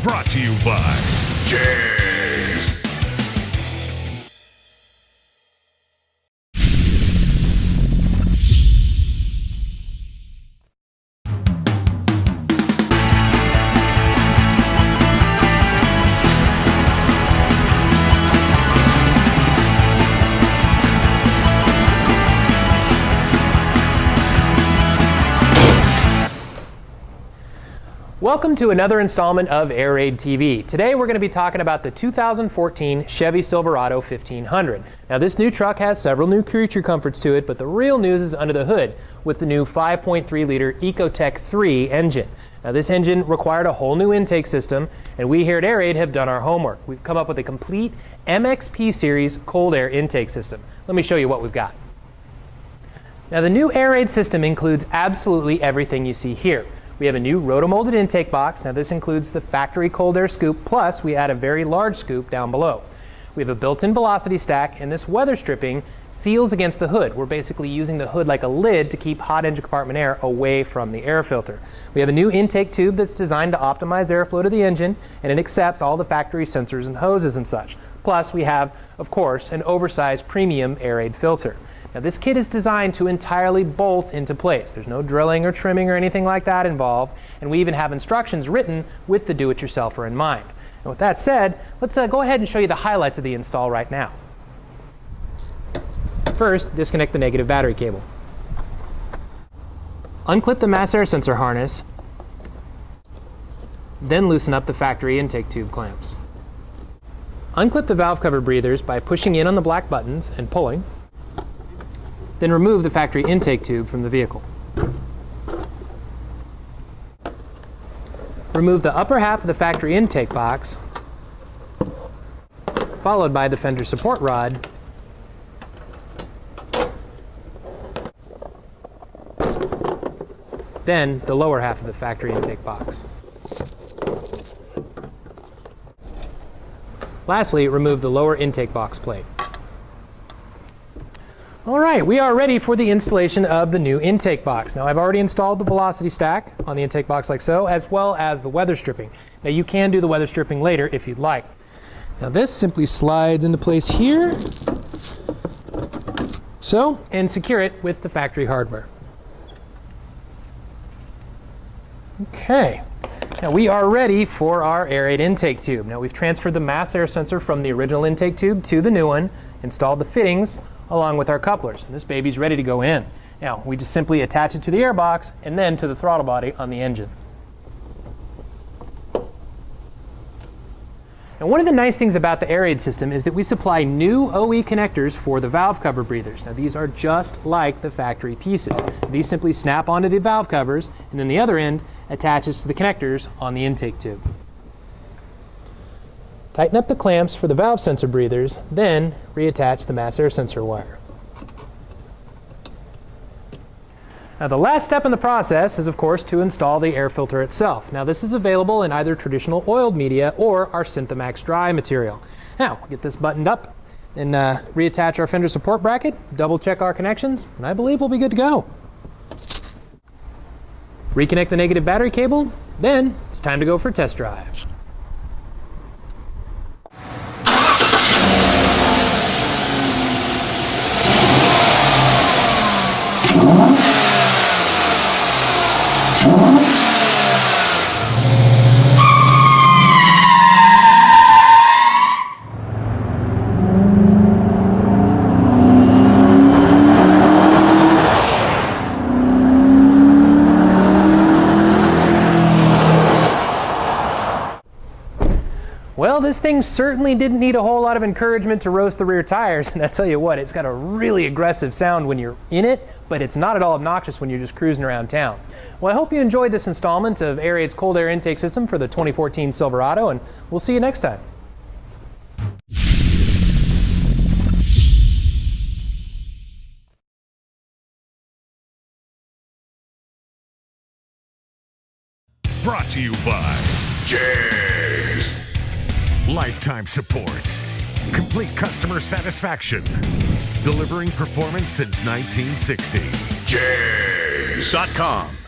Brought to you by JEGS. Welcome to another installment of AIRAID TV. Today we're going to be talking about the 2014 Chevy Silverado 1500. Now this new truck has several new creature comforts to it, but the real news is under the hood with the new 5.3-liter Ecotec 3 engine. Now this engine required a whole new intake system, and we here at AIRAID have done our homework. We've come up with a complete MXP series cold air intake system. Let me show you what we've got. Now the new AIRAID system includes absolutely everything you see here. We have a new rotomolded intake box. Now this includes the factory cold air scoop, plus we add a very large scoop down below. We have a built-in velocity stack, and this weather stripping seals against the hood. We're basically using the hood like a lid to keep hot engine compartment air away from the air filter. We have a new intake tube that's designed to optimize airflow to the engine, and it accepts all the factory sensors and hoses and such. Plus we have, of course, an oversized premium AIRAID filter. Now this kit is designed to entirely bolt into place. There's no drilling or trimming or anything like that involved, and we even have instructions written with the do-it-yourselfer in mind. And with that said, let's go ahead and show you the highlights of the install right now. First, disconnect the negative battery cable. Unclip the mass air sensor harness, then loosen up the factory intake tube clamps. Unclip the valve cover breathers by pushing in on the black buttons and pulling. Then remove the factory intake tube from the vehicle. Remove the upper half of the factory intake box, followed by the fender support rod, then the lower half of the factory intake box. Lastly, remove the lower intake box plate. All right, we are ready for the installation of the new intake box. Now I've already installed the velocity stack on the intake box like so, as well as the weather stripping. Now you can do the weather stripping later if you'd like. Now this simply slides into place here, so, and secure it with the factory hardware. Okay, now we are ready for our AIRAID intake tube. Now we've transferred the mass air sensor from the original intake tube to the new one, installed the fittings along with our couplers. And this baby's ready to go in. Now we just simply attach it to the air box and then to the throttle body on the engine. Now one of the nice things about the AIRAID system is that we supply new OE connectors for the valve cover breathers. Now these are just like the factory pieces. These simply snap onto the valve covers, and then the other end attaches to the connectors on the intake tube. Tighten up the clamps for the valve sensor breathers, then reattach the mass air sensor wire. Now the last step in the process is of course to install the air filter itself. Now this is available in either traditional oiled media or our SynthaMax dry material. Now we'll get this buttoned up and reattach our fender support bracket, double check our connections, and I believe we'll be good to go. Reconnect the negative battery cable, then it's time to go for a test drive. Well, this thing certainly didn't need a whole lot of encouragement to roast the rear tires, and I tell you what, it's got a really aggressive sound when you're in it, but it's not at all obnoxious when you're just cruising around town. Well, I hope you enjoyed this installment of AIRAID's cold air intake system for the 2014 Silverado, and we'll see you next time. Brought to you by JEGS. Lifetime support. Complete customer satisfaction. Delivering performance since 1960. JEGS.com.